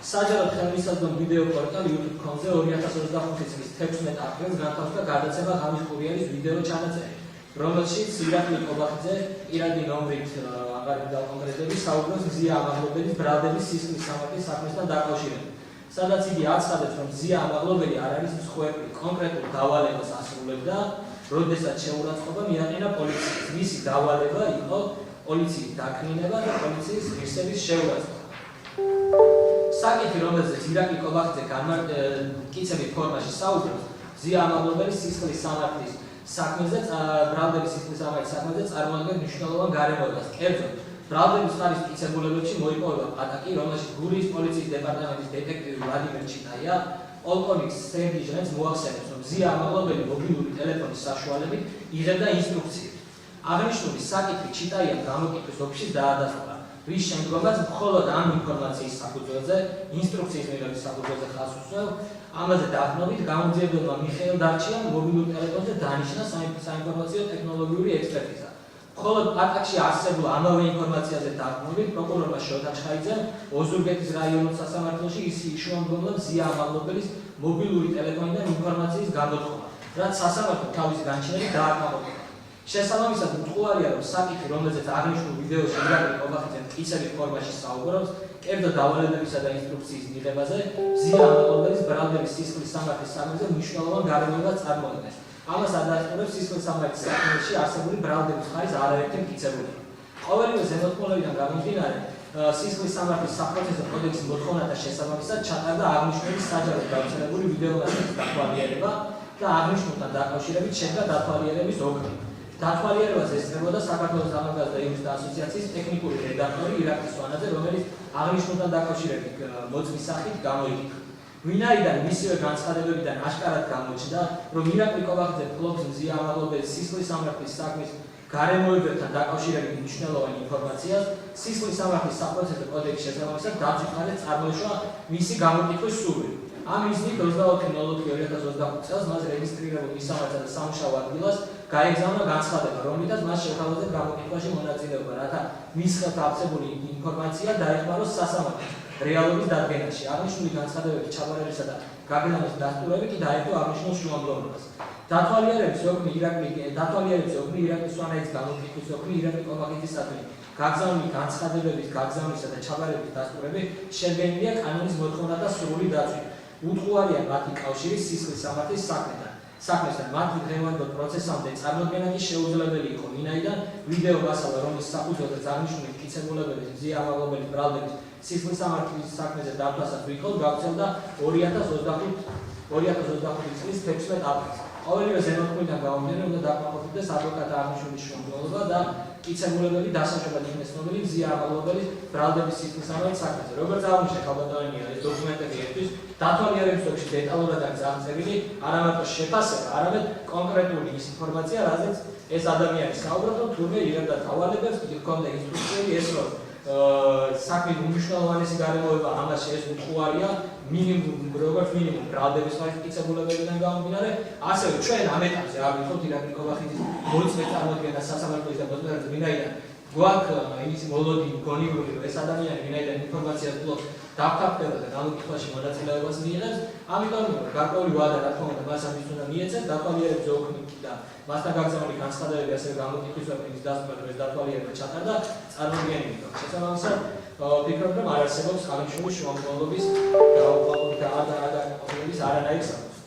საჯაროდ ხელმისაწვდომ ვიდეო პორტალ YouTube.com-ზე 2025 წლის 16 აპრილს განთავსდა გადაცემა ღამის კურიერის ვიდეო ჩანაწერი, რომელშიც ირაკლი ყობახიძე პირადი ნომრით აღარ კონკრეტები საუბრობს ზია ამაღლობელის ბრალდების სისხლის სამართლის საქმესთან დაკავშირებით, სადაც იგი აცხადებს, რომ ზია ამაღლობელი არ არის მსხვერპლი, კონკრეტულ დავალებას ასრულებდა, როდესაც შეურაცხყოფა მიაყენა პოლიციის. მისი დავალება იყო პოლიციის დაკნინება და პოლიციის ღირსების შეურაცხყოფა. საკითხი, რომელზეც ირაკლი ყობახიძე განმარტებით ფორმაში საუბრობს, ზია ამაღლობელის სისხლის სამართლის საქმეზე, ბრალდების სისხლის სამართლის საქმეზე წარმოადგენს მნიშვნელოვან გარემოებას. კერძოდ, ბრალდების ხარის მტკიცებულებებში მოიპოვება პატაკი, რომელშიც გურიის პოლიციის დეპარტამენტის დეტექტივი ვლადიმერ ჩიტაია პოლკოვნიკ სერგი ჟენს მოახსენებს, რომ ზია ამაღლობელი მობილური ტელეფონის საშუალებით იღებდა ინსტრუქციებს. აღნიშნული საკითხი ჩიტაიამ გამოკითხვის ოფისში დაადასტურა, რის შემდგომაც მხოლოდ ამ ინფორმაციის საფუძველზე, ინსტრუქციის მიღების საფუძველზე ხაზს უსვევ, ამაზე დაყრდნობით გამოძიებელმა მიხეილ დარჩიამ მობილურ ტელეფონზე დანიშნა საინფორმაციო ტექნოლოგიური ექსპერტიზა. მხოლოდ პატაკში არსებულ ამავე ინფორმაციაზე დაყრდნობით პროკურორმა შოთა ჩხაიძემ ოზურგეთის რაიონის სასამართლოში იშუამდგომლად ზია ამაღლობელის მობილური ტელეფონიდან ინფორმაციის გამოთხოვა, რაც სასამართლო თავისი განჩენილი დააკმაყოფილა. შესაბამისად, უტყუარია, რომ საკითხი, რომელზეც აღნიშნულ ვიდეოში ირაკლი ყობახიძე მტკიცებით ფორმაში საუბრობს, კერძო დავალებებისა და ინსტრუქციის მიღებაზე, ზია ამაღლობელის ბრალდების სისხლის სამართლის საქმეზე მნიშვნელოვან გარემოებას წარმოადგენს. ამას ადასტურებს სისხლის სამართლის საქმეში არსებული ბრალდების ხარის არაერთი მტკიცებულება. ყოველივე ზემოთქმულებიდან გამომდინარე, სისხლის სამართლის საპროცესო კოდექსის მოთხოვნათა შესაბამისად ჩატარდა აღნიშნული საჯაროდ გავრცელებული ვიდეომასალის დათვალიერება და აღნიშნულთან დაკავშირებით შედგა დათვალიერების ოგნი. დათვალიერებას ესწრებოდა საქართველოს ახალგაზრდა იურისტთა ასოციაციის ტექნიკური რედაქტორი ირაკლი სვანაძე, რომელიც აღნიშნულთან დაკავშირებით მოწმის სახით გამოიკითხა. ვინაიდან მისივე განცხადებებიდან აშკარად გამოჩნდა, რომ ირაკლი ყობახიძე ფლობს ზია ამაღლობელის სისხლის სამართლის საქმის გარემოებებთან დაკავშირებით მნიშვნელოვან ინფორმაციას, სისხლის სამართლის საპროცესო კოდექსის შესაბამისად დაცვითარეთ წარმოიშვა მისი გამოკითხვის სურვილი. ამ მიზნით 24.02.2025 წელს მას რეგისტრირებულ მისამართსა და სამუშაო ადგილას გაეგზავნა განცხადება, რომლითაც მას შეთავაზეთ გამოკითხვაში მონაწილეობა, რათა მის ხელთ ავსებული ინფორმაცია დაეხმაროს სასამართლოს რეალობის დადგენაში. აღნიშნული განცხადებების ჩაბარებისა და გაგზავნის დასტურები კი დაეწყო აღნიშნულ შუამდგომლობას. დათვალიერების ოგნი ირაკლი სვანაძის გამოკითხვის ოგნი ირაკლი ყობახიძისადმი გაგზავნილი განცხადებების გაგზავნისა და ჩაბარების დასტურები შედგენილია კანონის მოთხოვნათა სრული დაცვით. უტყუარია მათი კავშირი სისხლის სამართლის საქმესთან. მათი დღევანდელ პროცესამდე წარმოდგენა კი შეუძლებელი იყო, ვინაიდან ვიდეო მასალა, რომლის საფუძველზეც აღნიშნული მტკიცებულებების ზია ამაღლობელის ბრალდების სისხლის სამართლის საქმეზე დათვალისწინებას ვიყავ, გავრცელდა 2025 წლის 16 აპრილს. ყოველივე ზემოთქმულიდან გამომდინარე, უნდა დაკმაყოფილდეს ადვოკატ აღნიშნულის შუამდგომლობა და მტკიცებულებები დასაშვებად იქნეს ცნობილი ზია ამაღლობელის ბრალდების სისხლის სამართლის საქმეზე. როგორც აღნიშნე ქალბატონია, ეს დოკუმენტები ერთვის დათვალიერების ოლქში დეტალურად არის აღწერილი არამარტო შეფასება, არამედ კონკრეტული ის ინფორმაცია, რაზეც ეს ადამიანი საუბრობს, რომ თურმე იღებდა დავალებებს, ჰქონდა ინსტრუქციები, ეს რომ საქმის უმნიშვნელოვანესი გარემოება ამას ეს უტყუარია, როგორც მინიმუმ ბრალდების ხარის მტკიცებულებებიდან გამომდინარე, ასევე ჩვენ ამ ეტაპზე აღვიხოთ ირაკლი ყობახიძის მოწმე წარმოადგენას სასამართლოს და მოსმენაზე, ვინაიდან გვაქვს იმის მოლოდი გონივრული, რომ ეს ადამიანი ვინაიდან ინფორმაციას ფლობს დავთვალიერება და გამოკითხვაში მონაწილეობას მიიღებს, ამიტომ გარკვეული ვადა რა თქმა უნდა მას ამის უნდა მიეცეთ, დათვალიერების ოგნი და მასთან გაგზავნილი განცხადებები, ასევე გამოკითხვის ოგნის დასწრების დათვალიერება ჩატარდა წარმოდგენილი. შესაბამისად, ვფიქრობ, რომ არ არსებობს აღნიშნული შუამდგომლობის არანაირი საკითხი.